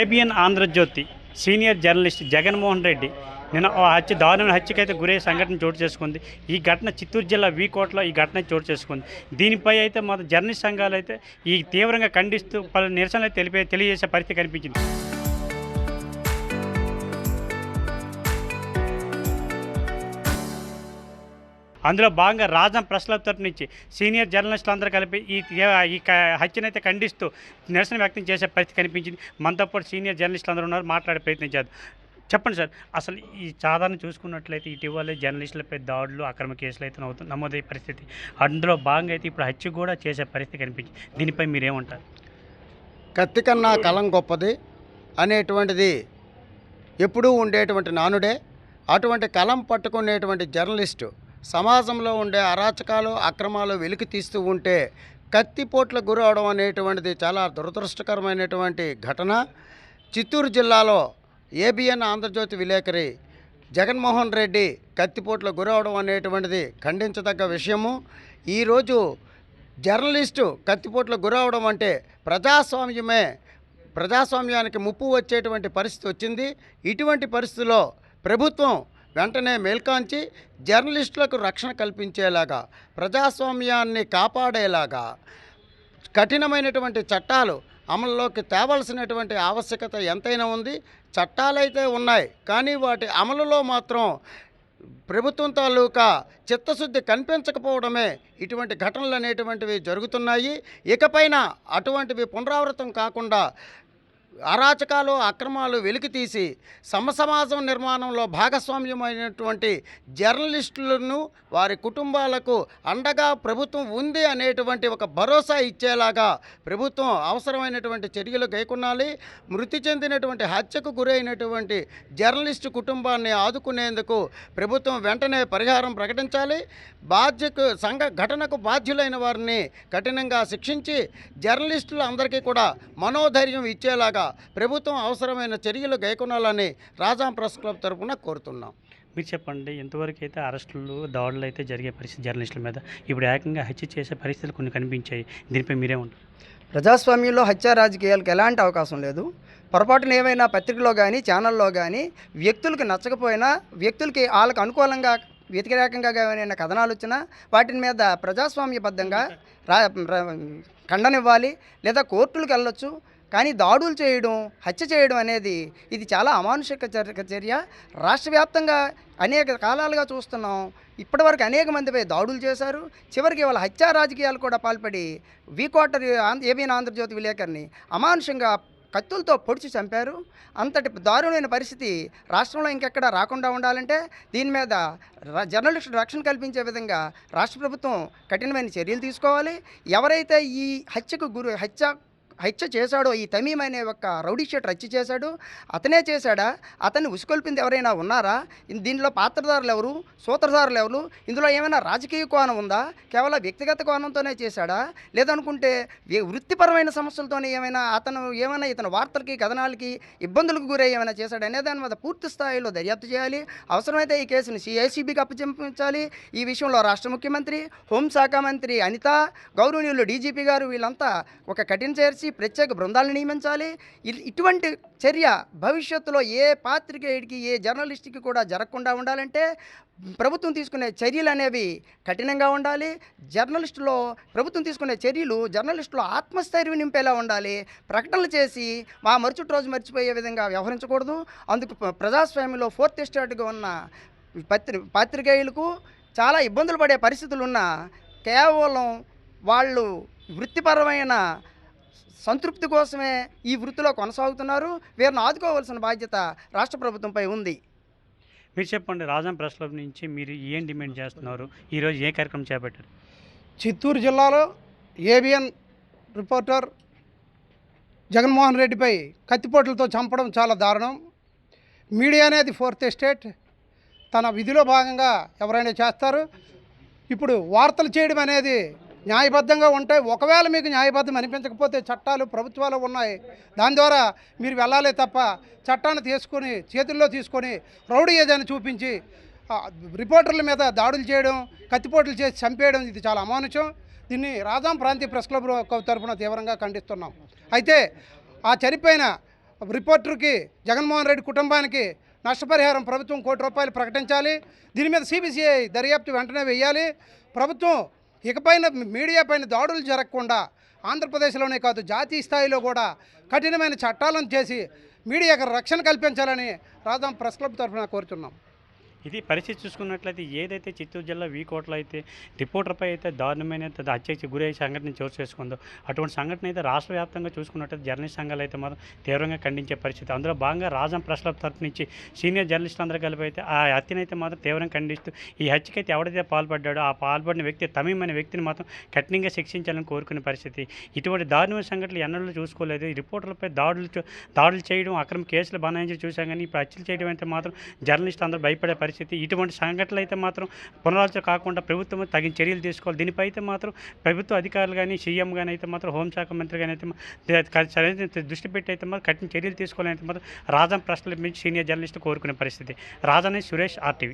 ABN Andhrajyothi senior journalist Jaganmohan Reddy నిన్న దారుణమైన హత్యకైతే గురయ్యే సంఘటన చోటు చేసుకుంది. ఈ ఘటన చిత్తూరు జిల్లా వీకోటలో ఈ ఘటన చోటు చేసుకుంది. దీనిపై అయితే మన జర్నలిస్ట్ సంఘాలు అయితే ఈ తీవ్రంగా ఖండిస్తూ పలు నిరసనలు తెలియజేసే పరిస్థితి కనిపించింది. అందులో భాగంగా రాజం ప్రెస్ క్లబ్ తరపు నుంచి సీనియర్ జర్నలిస్టులు అందరూ కలిపి ఈ హత్యనైతే ఖండిస్తూ నిరసన వ్యక్తం చేసే పరిస్థితి కనిపించింది. మనతో పాటు సీనియర్ జర్నలిస్టులు అందరూ ఉన్నారు, మాట్లాడే ప్రయత్నించారు. చెప్పండి సార్, అసలు ఈ సాధారణ చూసుకున్నట్లయితే ఇటీవల జర్నలిస్టులపై దాడులు, అక్రమ కేసులు అయితే నమోదయ్యే పరిస్థితి, అందులో భాగంగా అయితే ఇప్పుడు హత్య కూడా చేసే పరిస్థితి కనిపించింది. దీనిపై మీరేమంటారు? కత్తి కన్నా కలం గొప్పది అనేటువంటిది ఎప్పుడూ ఉండేటువంటి నానుడే. అటువంటి కలం పట్టుకునేటువంటి జర్నలిస్టు సమాజంలో ఉండే అరాచకాలు, అక్రమాలు వెలికి తీస్తూ ఉంటే కత్తిపోట్ల గురవడం అనేటువంటిది చాలా దురదృష్టకరమైనటువంటి ఘటన. చిత్తూరు జిల్లాలో ఏబిఎన్ ఆంధ్రజ్యోతి విలేకరి జగన్మోహన్ రెడ్డి కత్తిపోట్ల గురవడం అనేటువంటిది ఖండించదగ్గ విషయము. ఈరోజు జర్నలిస్టు కత్తిపోట్ల గురవడం అంటే ప్రజాస్వామ్యానికి ముప్పు వచ్చేటువంటి పరిస్థితి వచ్చింది. ఇటువంటి పరిస్థితుల్లో ప్రభుత్వం వెంటనే మేల్కాంచి జర్నలిస్టులకు రక్షణ కల్పించేలాగా, ప్రజాస్వామ్యాన్ని కాపాడేలాగా కఠినమైనటువంటి చట్టాలు అమలులోకి తేవలసినటువంటి ఆవశ్యకత ఎంతైనా ఉంది. చట్టాలైతే ఉన్నాయి, కానీ వాటి అమలులో మాత్రం ప్రభుత్వం తాలూకా చిత్తశుద్ధి కనిపించకపోవడమే ఇటువంటి ఘటనలు అనేటువంటివి జరుగుతున్నాయి. ఇకపైన అటువంటివి పునరావృతం కాకుండా అరాచకాలు, అక్రమాలు వెలికితీసి సమసమాజం నిర్మాణంలో భాగస్వామ్యమైనటువంటి జర్నలిస్టులను, వారి కుటుంబాలకు అండగా ప్రభుత్వం ఉంది అనేటువంటి ఒక భరోసా ఇచ్చేలాగా ప్రభుత్వం అవసరమైనటువంటి చర్యలు గైకొనాలి. మృతి చెందినటువంటి హత్యకు గురైనటువంటి జర్నలిస్టు కుటుంబాన్ని ఆదుకునేందుకు ప్రభుత్వం వెంటనే పరిహారం ప్రకటించాలి. ఘటనకు బాధ్యులైన వారిని కఠినంగా శిక్షించి జర్నలిస్టులు అందరికీ కూడా మనోధైర్యం ఇచ్చేలాగా ప్రభుత్వం అవసరమైన చర్యలు గైకొనాలని రాజాం ప్రెస్ క్లబ్ తరఫున కోరుతున్నాం. మీరు చెప్పండి, ఎంతవరకు అయితే అరెస్టులు, దాడులు అయితే జరిగే పరిస్థితి జర్నలిస్టుల మీద, ఇప్పుడు ఏకంగా హత్య చేసే పరిస్థితులు కొన్ని కనిపించాయి. దీనిపై మీరేమంటారు? ప్రజాస్వామ్యంలో హత్యా రాజకీయాలకు ఎలాంటి అవకాశం లేదు. పొరపాటున ఏమైనా పత్రికలో కానీ ఛానల్లో కానీ వ్యక్తులకు నచ్చకపోయినా, వ్యక్తులకి వాళ్ళకు అనుకూలంగా వ్యతిరేకంగా ఏమైనా కథనాలు వచ్చినా వాటి మీద ప్రజాస్వామ్యబద్ధంగా ఖండనివ్వాలి, లేదా కోర్టులకు వెళ్ళొచ్చు. కానీ దాడులు చేయడం, హత్య చేయడం అనేది ఇది చాలా అమానుషిక చర్య. రాష్ట్ర వ్యాప్తంగా అనేక కాలాలుగా చూస్తున్నాం. ఇప్పటివరకు అనేక మందిపై దాడులు చేశారు. చివరికి వాళ్ళ హత్యా రాజకీయాలు కూడా పాల్పడి వీకోట ఏబిఎన్ ఆంధ్రజ్యోతి విలేకరిని అమానుషంగా కత్తులతో పొడిచి చంపారు. అంతటి దారుణమైన పరిస్థితి రాష్ట్రంలో ఇంకెక్కడ రాకుండా ఉండాలంటే దీని మీద జర్నలిస్టులు రక్షణ కల్పించే విధంగా రాష్ట్ర ప్రభుత్వం కఠినమైన చర్యలు తీసుకోవాలి. ఎవరైతే ఈ హత్య చేశాడో, ఈ తమీమ్ అనే ఒక రౌడీ షీటర్ హత్య చేశాడు, అతనే చేశాడా? అతన్ని ఉసుకొల్పింది ఎవరైనా ఉన్నారా? దీనిలో పాత్రధారులు ఎవరు, సూత్రధారులు ఎవరు? ఇందులో ఏమైనా రాజకీయ కోణం ఉందా? కేవలం వ్యక్తిగత కోణంతోనే చేశాడా? లేదనుకుంటే వృత్తిపరమైన సమస్యలతోనే ఇతను వార్తలకి, కథనాలకి ఇబ్బందులకు గురై ఏమైనా చేశాడా అనే దాని మీద పూర్తి స్థాయిలో దర్యాప్తు చేయాలి. అవసరమైతే ఈ కేసును ఏసీబీకి అప్పచెప్పించాలి. ఈ విషయంలో రాష్ట్ర ముఖ్యమంత్రి, హోంశాఖ మంత్రి అనిత, గౌరవనీయులు డీజీపీ గారు వీళ్ళంతా ఒక కఠిన చేర్చి ప్రత్యేక బృందాలను నియమించాలి. ఇటువంటి చర్య భవిష్యత్తులో ఏ పాత్రికేయుడికి, ఏ జర్నలిస్ట్కి కూడా జరగకుండా ఉండాలంటే ప్రభుత్వం తీసుకునే చర్యలు అనేవి కఠినంగా ఉండాలి. ప్రభుత్వం తీసుకునే చర్యలు జర్నలిస్టులో ఆత్మస్థైర్యం నింపేలా ఉండాలి. ప్రకటనలు చేసి మరుసటి రోజు మర్చిపోయే విధంగా వ్యవహరించకూడదు. అందుకు ప్రజాస్వామ్యంలో ఫోర్త్ ఎస్టేట్గా ఉన్న పాత్రికేయులకు చాలా ఇబ్బందులు పడే పరిస్థితులు ఉన్నా కేవలం వాళ్ళు వృత్తిపరమైన సంతృప్తి కోసమే ఈ వృత్తిలో కొనసాగుతున్నారు. వీరిని ఆదుకోవాల్సిన బాధ్యత రాష్ట్ర ప్రభుత్వంపై ఉంది. మీరు చెప్పండి, రాజాం ప్రెస్ క్లబ్ నుంచి మీరు ఏం డిమాండ్ చేస్తున్నారు? ఈరోజు ఏ కార్యక్రమం చేపట్టారు? చిత్తూరు జిల్లాలో ఏబిఎన్ రిపోర్టర్ జగన్మోహన్ రెడ్డిపై కత్తిపోట్లతో చంపడం చాలా దారుణం. మీడియా అనేది ఫోర్త్ ఎస్టేట్, తన విధిలో భాగంగా ఎవరైనా చేస్తారు. ఇప్పుడు వార్తలు చేయడం అనేది న్యాయబద్ధంగా ఉంటాయి. ఒకవేళ మీకు న్యాయబద్ధం అనిపించకపోతే చట్టాలు ప్రభుత్వాలు ఉన్నాయి, దాని ద్వారా మీరు వెళ్ళాలి తప్ప చట్టాన్ని చేతుల్లో తీసుకొని రౌడీ ఏదైనా చూపించి రిపోర్టర్ల మీద దాడులు చేయడం, కత్తిపోట్లు చేసి చంపేయడం ఇది చాలా అమానుషం. దీన్ని రాజాం ప్రాంతీయ ప్రెస్ క్లబ్ తరఫున తీవ్రంగా ఖండిస్తున్నాం. అయితే ఆ చనిపోయిన రిపోర్టర్కి జగన్మోహన్ రెడ్డి కుటుంబానికి నష్టపరిహారం ప్రభుత్వం ₹1 కోటి ప్రకటించాలి. దీని మీద సిబిసిఐ దర్యాప్తు వెంటనే వేయాలి. ప్రభుత్వం ఇకపైన మీడియా పైన దాడులు జరగకుండా ఆంధ్రప్రదేశ్లోనే కాదు జాతీయ స్థాయిలో కూడా కఠినమైన చట్టాలను చేసి మీడియాకు రక్షణ కల్పించాలని రాజాం ప్రెస్ క్లబ్ తరఫున కోరుతున్నాం. ఇది పరిస్థితి చూసుకున్నట్లయితే ఏదైతే చిత్తూరు జిల్లా వీకోట్లో అయితే రిపోర్టర్పై అయితే దారుణమైన హత్యకి గురయ్యే సంఘటన చోటు చేసుకుందో అటువంటి సంఘటన అయితే రాష్ట్ర వ్యాప్తంగా చూసుకున్నట్లయితే జర్నలిస్ట్ సంఘాలు అయితే మాత్రం తీవ్రంగా ఖండించే పరిస్థితి. అందులో భాగంగా రాజం ప్రెస్ క్లబ్ తరఫు నుంచి సీనియర్ జర్నలిస్టులు అందరూ కలిపి అయితే ఆ హత్యనైతే మాత్రం తీవ్రంగా ఖండిస్తూ ఈ హత్యకైతే ఎవడైతే పాల్పడ్డాడో ఆ పాల్పడిన వ్యక్తి తమీమ్ అనే వ్యక్తిని మాత్రం కఠినంగా శిక్షించాలని కోరుకునే పరిస్థితి. ఇటువంటి దారుణమైన సంఘటనలు ఎన్నడూ చూసుకోలేదు. ఈ రిపోర్టర్లపై దాడులు చేయడం అక్రమ కేసులు బనాయించి చూసాం కానీ ఇప్పుడు హత్యలు చేయడం అయితే మాత్రం జర్నలిస్టులు అందరూ భయపడే పరిస్థితి. ఇటువంటి సంఘటనలు అయితే మాత్రం పునరాలోచన కాకుండా ప్రభుత్వం తగిన చర్యలు తీసుకోవాలి. దీనిపై అయితే మాత్రం ప్రభుత్వ అధికారులు కానీ సీఎం కానీ అయితే మాత్రం హోంశాఖ మంత్రి కానీ అయితే సరైన దృష్టి పెట్టి అయితే మాత్రం కఠిన చర్యలు తీసుకోవాలని అయితే మాత్రం రాజం ప్రెస్ క్లబ్ నుంచి సీనియర్ జర్నలిస్టు కోరుకునే పరిస్థితి. రాజాని సురేష్ RTV.